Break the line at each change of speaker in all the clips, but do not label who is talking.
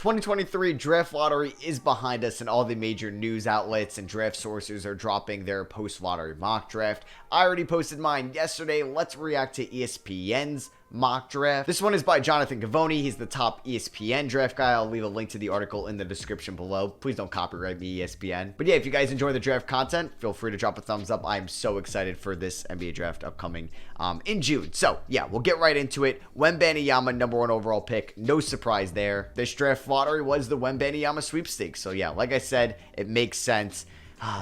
2023 draft lottery is behind us, and all the major news outlets and draft sources are dropping their post-lottery mock draft. I already posted mine yesterday. Let's react to ESPN's mock draft. This one is by Jonathan Givony. He's the top ESPN draft guy. I'll leave a link to the article in the description below. Please don't copyright me, ESPN. But yeah, if you guys enjoy the draft content, feel free to drop a thumbs up. I'm so excited for this NBA draft upcoming in June. So yeah, we'll get right into it. Wembanyama, #1 overall pick. No surprise there. This draft lottery was the Wembanyama sweepstakes. So yeah, like I said, it makes sense.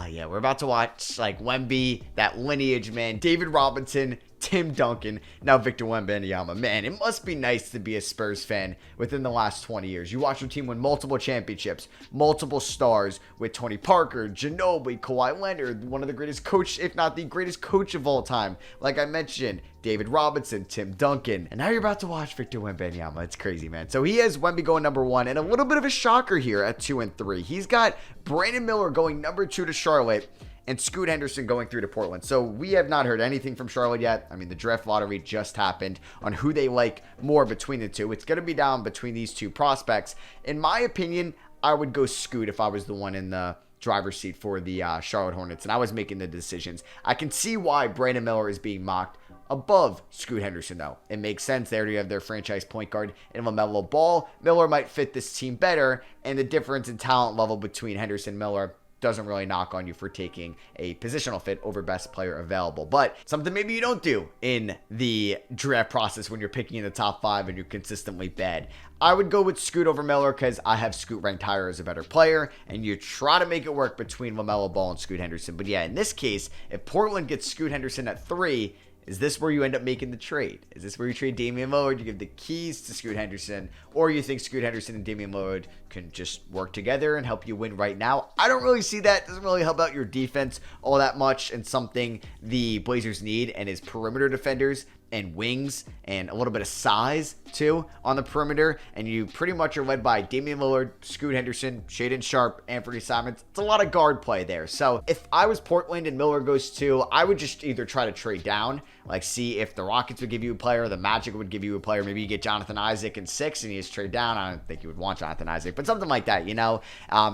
Yeah, we're about to watch like Wemby, that lineage, man. David Robinson, Tim Duncan, now Victor Wembanyama. Man, it must be nice to be a Spurs fan within the last 20 years. You watch your team win multiple championships, multiple stars with Tony Parker, Ginobili, Kawhi Leonard, one of the greatest coach, if not the greatest coach of all time. Like I mentioned, David Robinson, Tim Duncan, and now you're about to watch Victor Wembanyama. It's crazy, man. So he has Wemby going #1, and a little bit of a shocker here at 2 and 3. He's got Brandon Miller going #2 to Charlotte, and Scoot Henderson going through to Portland. So we have not heard anything from Charlotte yet. I mean, the draft lottery just happened on who they like more between the two. It's going to be down between these two prospects. In my opinion, I would go Scoot if I was the one in the driver's seat for the Charlotte Hornets, and I was making the decisions. I can see why Brandon Miller is being mocked above Scoot Henderson, though. It makes sense. They already have their franchise point guard in LaMelo Ball. Miller might fit this team better, and the difference in talent level between Henderson and Miller doesn't really knock on you for taking a positional fit over best player available. But something maybe you don't do in the draft process when you're picking in the top 5 and you're consistently bad. I would go with Scoot over Miller because I have Scoot ranked higher as a better player, and you try to make it work between LaMelo Ball and Scoot Henderson. But yeah, in this case, if Portland gets Scoot Henderson at 3, is this where you end up making the trade? Is this where you trade Damian Lillard? You give the keys to Scoot Henderson, or you think Scoot Henderson and Damian Lillard can just work together and help you win right now? I don't really see that. It doesn't really help out your defense all that much, and something the Blazers need and is perimeter defenders and wings and a little bit of size too on the perimeter, and you pretty much are led by Damian Lillard, Scoot Henderson, Shaedon Sharpe, Anthony Simons. It's a lot of guard play there. So if I was Portland and Miller goes 2, I would just either try to trade down, like see if the Rockets would give you a player, the Magic would give you a player. Maybe you get Jonathan Isaac in 6 and you just trade down. I don't think you would want Jonathan Isaac, but something like that, you know,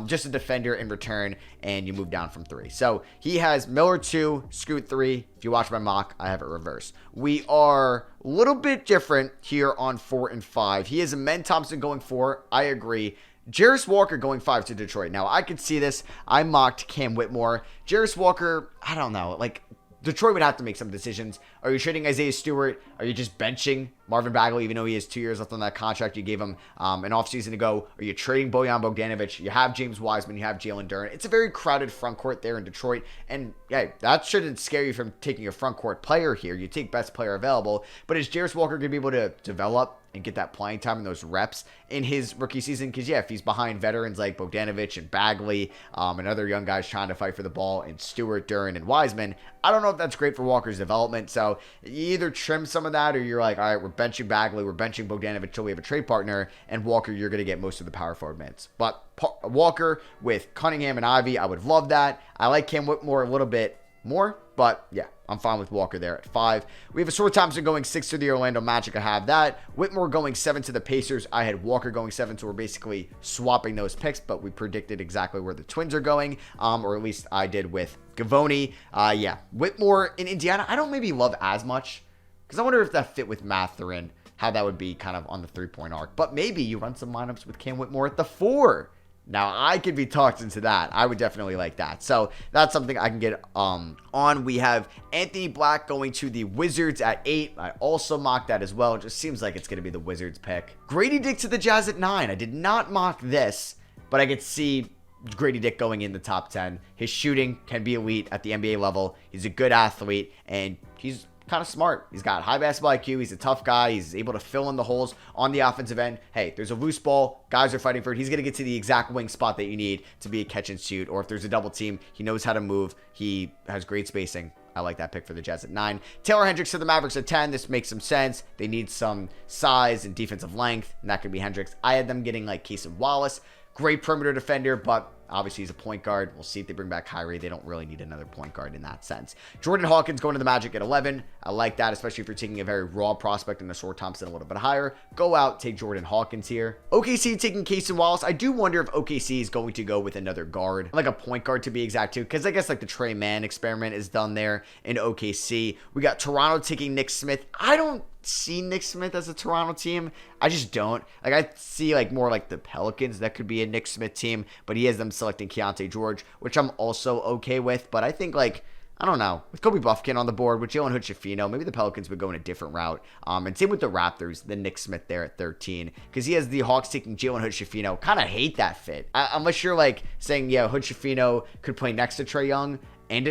just a defender in return, and you move down from 3. So he has Miller 2, Scoot 3. If you watch my mock, I have it reversed. We are a little bit different here on 4 and 5. He has Amen Thompson going 4. I agree. Jarris Walker going 5 to Detroit. Now, I could see this. I mocked Cam Whitmore. Jarris Walker, I don't know. Like, Detroit would have to make some decisions. Are you trading Isaiah Stewart? Are you just benching Marvin Bagley, even though he has 2 years left on that contract you gave him an offseason ago? Are you trading Bojan Bogdanovic? You have James Wiseman. You have Jalen Duren. It's a very crowded front court there in Detroit. And yeah, that shouldn't scare you from taking a front court player here. You take best player available. But is Jarris Walker going to be able to develop and get that playing time and those reps in his rookie season? Because yeah, if he's behind veterans like Bogdanovic and Bagley and other young guys trying to fight for the ball, and Stewart, Duren, and Wiseman, I don't know if that's great for Walker's development. So you either trim some of that, or you're like, all right, we're benching Bagley, we're benching Bogdanovic till we have a trade partner, and Walker, you're going to get most of the power forward minutes. But Walker with Cunningham and Ivy, I would love that. I like Cam Whitmore a little bit more, but yeah, I'm fine with Walker there at 5. We have Asor Thompson going 6 to the Orlando Magic. I have that. Whitmore going 7 to the Pacers. I had Walker going 7, so we're basically swapping those picks, but we predicted exactly where the Twins are going, or at least I did with Givony. Yeah, Whitmore in Indiana, I don't maybe love as much, because I wonder if that fit with Mathurin, how that would be kind of on the 3-point arc. But maybe you run some lineups with Cam Whitmore at the 4. Now, I could be talked into that. I would definitely like that. So that's something I can get on. We have Anthony Black going to the Wizards at 8. I also mocked that as well. It just seems like it's going to be the Wizards pick. Grady Dick to the Jazz at 9. I did not mock this, but I could see Grady Dick going in the top 10. His shooting can be elite at the NBA level. He's a good athlete, and he's kind of smart. He's got high basketball IQ. He's a tough guy. He's able to fill in the holes on the offensive end. Hey, there's a loose ball. Guys are fighting for it. He's going to get to the exact wing spot that you need to be a catch and shoot. Or if there's a double team, he knows how to move. He has great spacing. I like that pick for the Jazz at 9. Taylor Hendricks to the Mavericks at 10. This makes some sense. They need some size and defensive length, and that could be Hendricks. I had them getting like Casey Wallace. Great perimeter defender, but obviously he's a point guard. We'll see if they bring back Kyrie. They don't really need another point guard in that sense. Jordan Hawkins going to the Magic at 11. I like that, especially if you're taking a very raw prospect and Asor Thompson a little bit higher. Go out, take Jordan Hawkins here. OKC taking Cason Wallace. I do wonder if OKC is going to go with another guard, like a point guard to be exact too, because I guess like the Trey Mann experiment is done there in OKC. We got Toronto taking Nick Smith. I don't see Nick Smith as a Toronto team. I just don't. Like, I see like more like the Pelicans that could be a Nick Smith team, but he has them selecting Keontae George, which I'm also okay with. But I think like, I don't know, with Kobe Buffkin on the board, with Jalen Hood-Schifino, maybe the Pelicans would go in a different route. And same with the Raptors, the Nick Smith there at 13, because he has the Hawks taking Jalen Hood-Schifino. Kind of hate that fit. Unless you're like saying, yeah, Hood-Schifino could play next to Trae Young,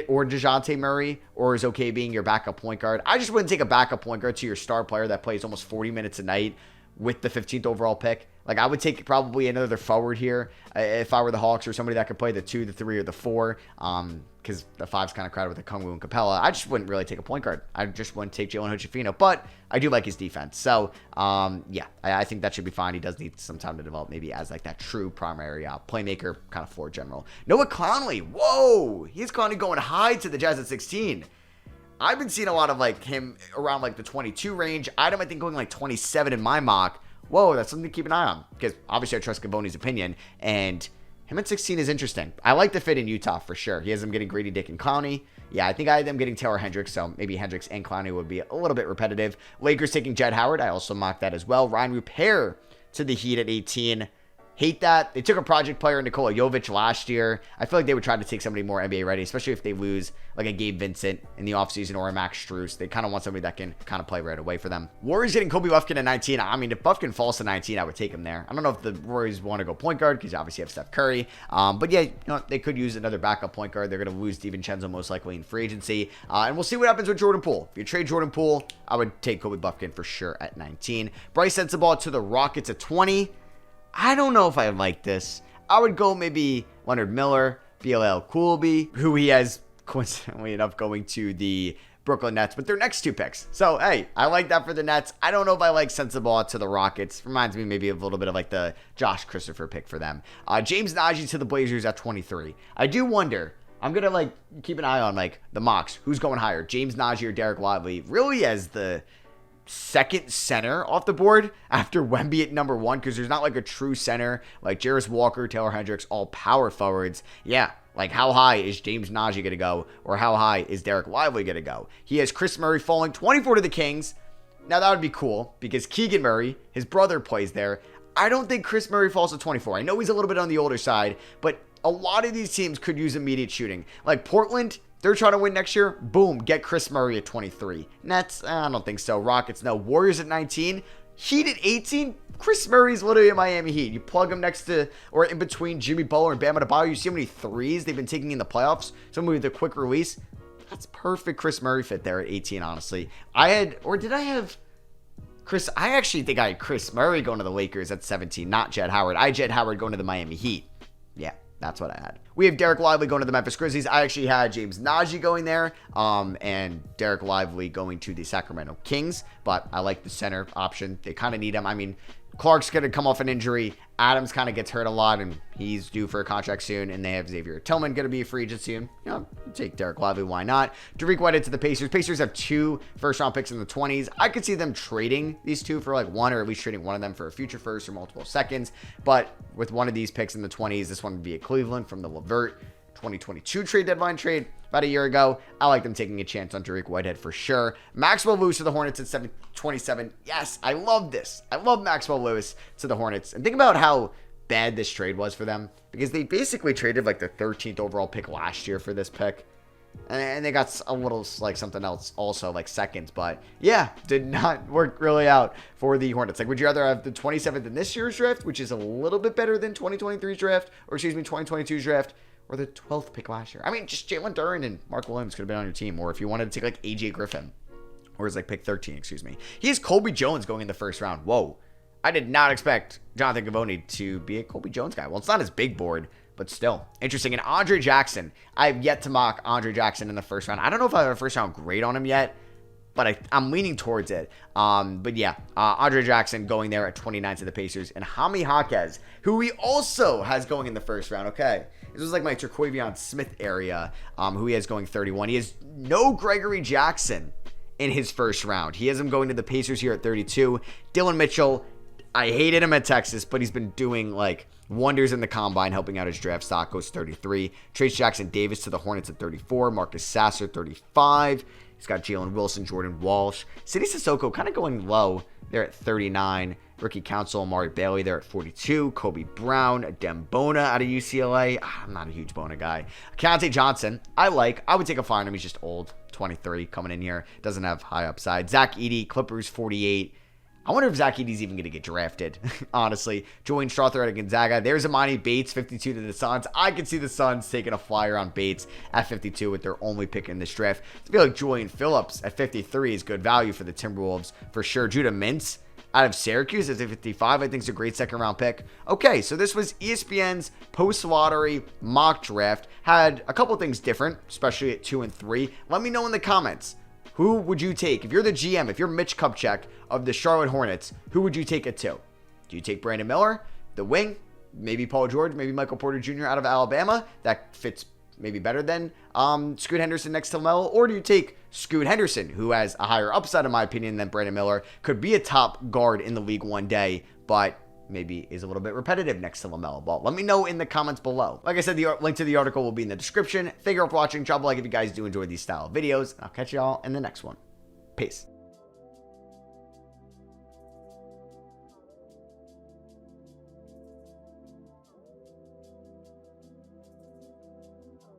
or DeJounte Murray, or is okay being your backup point guard. I just wouldn't take a backup point guard to your star player that plays almost 40 minutes a night with the 15th overall pick. Like, I would take probably another forward here if I were the Hawks, or somebody that could play the 2, the 3, or the 4, because the 5's kind of crowded with the Kungwu and Capella. I just wouldn't really take a point guard. I just wouldn't take Jalen Hood-Schifino, but I do like his defense. So, yeah, I think that should be fine. He does need some time to develop, maybe as like that true primary playmaker, kind of floor general. Noah Conley, whoa, he's Conley going high to the Jazz at 16. I've been seeing a lot of like him around like the 22 range. I think going like 27 in my mock. Whoa, that's something to keep an eye on, because obviously I trust Gavoni's opinion, and him at 16 is interesting. I like the fit in Utah for sure. He has them getting Grady Dick and Clowney. Yeah, I think I had them getting Taylor Hendricks, so maybe Hendricks and Clowney would be a little bit repetitive. Lakers taking Jed Howard. I also mocked that as well. Ryan Rupert to the Heat at 18. Hate that. They took a project player, Nikola Jovic, last year. I feel like they would try to take somebody more NBA ready, especially if they lose like a Gabe Vincent in the offseason or a Max Strus. They kind of want somebody that can kind of play right away for them. Warriors getting Kobe Buffkin at 19. I mean, if Buffkin falls to 19, I would take him there. I don't know if the Warriors want to go point guard, because you obviously have Steph Curry. But yeah, they could use another backup point guard. They're going to lose DiVincenzo most likely in free agency. And we'll see what happens with Jordan Poole. If you trade Jordan Poole, I would take Kobe Buffkin for sure at 19. Bryce Sensabaugh to the Rockets at 20. I don't know if I like this. I would go maybe Leonard Miller, BLL Coolby, who he has coincidentally enough going to the Brooklyn Nets with their next 2 picks. So, hey, I like that for the Nets. I don't know if I like Sensabaugh to the Rockets. Reminds me maybe of a little bit of like the Josh Christopher pick for them. James Najee to the Blazers at 23. I do wonder. I'm going to like keep an eye on like the mocks. Who's going higher? James Najee or Derek Lively? Really as the second center off the board after Wemby at number 1, because there's not like a true center like Jarris Walker, Taylor Hendricks, all power forwards. Yeah, like how high is James Najee going to go, or how high is Derek Lively going to go? He has Chris Murray falling 24 to the Kings. Now that would be cool, because Keegan Murray, his brother, plays there. I don't think Chris Murray falls to 24. I know he's a little bit on the older side, but a lot of these teams could use immediate shooting. Like Portland, they're trying to win next year. Boom, get Chris Murray at 23. Nets, I don't think so. Rockets, no. Warriors at 19. Heat at 18. Chris Murray's literally a Miami Heat. You plug him next to, or in between Jimmy Butler and Bam Adebayo. You see how many threes they've been taking in the playoffs. Somebody with a quick release. That's perfect Chris Murray fit there at 18, honestly. I actually think I had Chris Murray going to the Lakers at 17, not Jed Howard. I had Jed Howard going to the Miami Heat. Yeah, that's what I had. We have Derek Lively going to the Memphis Grizzlies. I actually had James Najee going there, and Derek Lively going to the Sacramento Kings, but I like the center option. They kind of need him. I mean, Clark's going to come off an injury. Adams kind of gets hurt a lot, and he's due for a contract soon, and they have Xavier Tillman going to be a free agent soon. Take Derek Lively, why not? Derek Whitehead to the Pacers. Pacers have 2 first-round picks in the 20s. I could see them trading these 2 for like 1, or at least trading one of them for a future first or multiple seconds, but with one of these picks in the 20s, this one would be a Cleveland from the LeVert 2022 trade deadline trade about a year ago. I like them taking a chance on Derek Whitehead for sure. Maxwell Lewis to the Hornets at 27. Yes, I love this. I love Maxwell Lewis to the Hornets. And think about how bad this trade was for them, because they basically traded like the 13th overall pick last year for this pick. And they got a little like something else also, like seconds, but yeah, did not work really out for the Hornets. Like, would you rather have the 27th in this year's draft, which is a little bit better than 2023's draft, or 2022's draft, or the 12th pick last year? I mean, just Jalen Duren and Mark Williams could have been on your team. Or if you wanted to take like AJ Griffin, or is like pick 13, excuse me. He has Colby Jones going in the first round. Whoa. I did not expect Jonathan Gavoni to be a Colby Jones guy. Well, it's not his big board, but still interesting. And Andre Jackson, I have yet to mock Andre Jackson in the first round. I don't know if I have a first round grade on him yet. but I'm leaning towards it. But yeah, Andre Jackson going there at 29 to the Pacers, and Jaime Jaquez, who he also has going in the first round. Okay, this was like my Terquavion Smith area, who he has going 31. He has no Gregory Jackson in his first round. He has him going to the Pacers here at 32. Dylan Mitchell, I hated him at Texas, but he's been doing like wonders in the combine, helping out his draft stock, goes 33. Trace Jackson Davis to the Hornets at 34. Marcus Sasser, 35. He's got Jalen Wilson, Jordan Walsh. Sidney Sissoko kind of going low there at 39. Rookie Council, Amari Bailey there at 42. Kobe Brown, Dembona out of UCLA. I'm not a huge Bona guy. Keontae Johnson, I would take a flyer on him. He's just old, 23, coming in here. Doesn't have high upside. Zach Edey, Clippers, 48. I wonder if Zach Edey's even going to get drafted, honestly. Julian Strother out of Gonzaga. There's Imani Bates, 52 to the Suns. I could see the Suns taking a flyer on Bates at 52 with their only pick in this draft. I feel like Julian Phillips at 53 is good value for the Timberwolves for sure. Judah Mintz out of Syracuse at 55, I think is a great second-round pick. Okay, so this was ESPN's post-lottery mock draft. Had a couple things different, especially at 2 and 3. Let me know in the comments. Who would you take? If you're the GM, if you're Mitch Kupchak of the Charlotte Hornets, who would you take it to? Do you take Brandon Miller, the wing, maybe Paul George, maybe Michael Porter Jr. out of Alabama? That fits maybe better than Scoot Henderson next to LaMelo. Or do you take Scoot Henderson, who has a higher upside, in my opinion, than Brandon Miller, could be a top guard in the league one day, but maybe is a little bit repetitive next to LaMelo Ball? Let me know in the comments below. Like I said, the link to the article will be in the description. Thank you all for watching. Drop a like if you guys do enjoy these style of videos. I'll catch y'all in the next one. Peace.